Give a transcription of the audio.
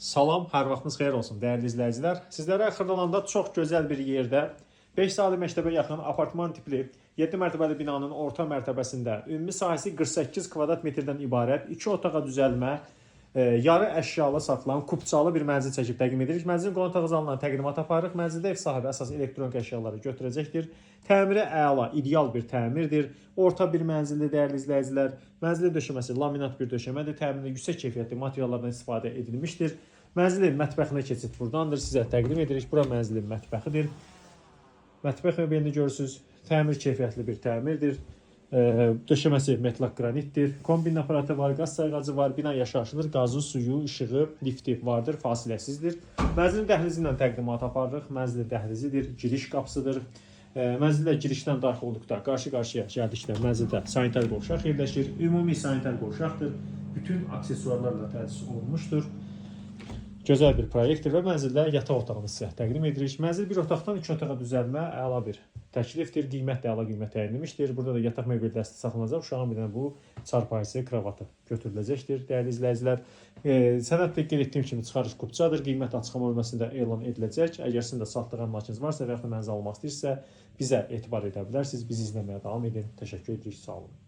Salam, hər vaxtınız xeyir olsun dəyərli izləyicilər. Sizlərə Xırdalanda çox gözəl bir yerdə 5 saylı məktəbə yaxın apartman tipli 7 mərtəbəli binanın orta mərtəbəsində ümumi sahəsi 48 kvadrat metrdən ibarət 2 otağa düzəlmə, yarı əşyalı satılan kubçalı bir mənzil çəkib təqdim edirik. Mənzilin qonaq otağından təqdimat aparırıq. Mənzildə ev sahibi əsas elektronik əşyaları götürəcəkdir. Təmiri əla, ideal bir təmirdir. Orta bir mənzildir dəyərli izləyicilər. Mənzilin döşəməsi laminat bir döşəmədir. Təmirində yüksək keyfiyyətli materiallardan istifadə edilmişdir. Mənzilin mətbəxinə keçid buradandır. Sizə təqdim edirik. Bura mənzilin mətbəxidir. Mətbəx möbelini görürsünüz. Təmir keyfiyyətli bir təmirdir. Döşəməsi metlaq qranitdir. Kombin aparatı var, qaz sayğacı var, bina yaşayışlıdır. Qazı, suyu, işığı, lifti vardır, fasiləsizdir. Mənzilin dəhlizi ilə təqdimat aparırıq. Mənzilin dəhlizidir, giriş qapısıdır. Mənzildə girişdən daxil olduqda qarşı-qarşıya gəldikdə mənzildə sanitar qovşaq yerləşir. Ümumi sanitar qovşaqdır. Bütün aksesuarlarla təchiz olunmuşdur. Gözəl bir proyektdir və mənzildə yataq otağını sizə təqdim edirik. Mənzil bir otaqdan 2 otağa düzəlmə əla bir təklifdir. Qiymət də əla qiymət təyinləmişdir. Burada da yataq mebel dəsti saxlanılacaq. Uşağın bir dənə bu çarpayısı, kravatı götürüləcəkdir. Dəyərli izləyicilər, sənəddə qeyd etdiyim kimi çıxarış kupçadır. Qiymət açıqlama bölməsində elan ediləcək. Əgər sizin də satdığı əmlakınız varsa və ya da mənzil almaq istəyirsə, bizə etibar edə bilərsiniz. Bizi izləməyə davam edin. Təşəkkür edirik. Sağ olun.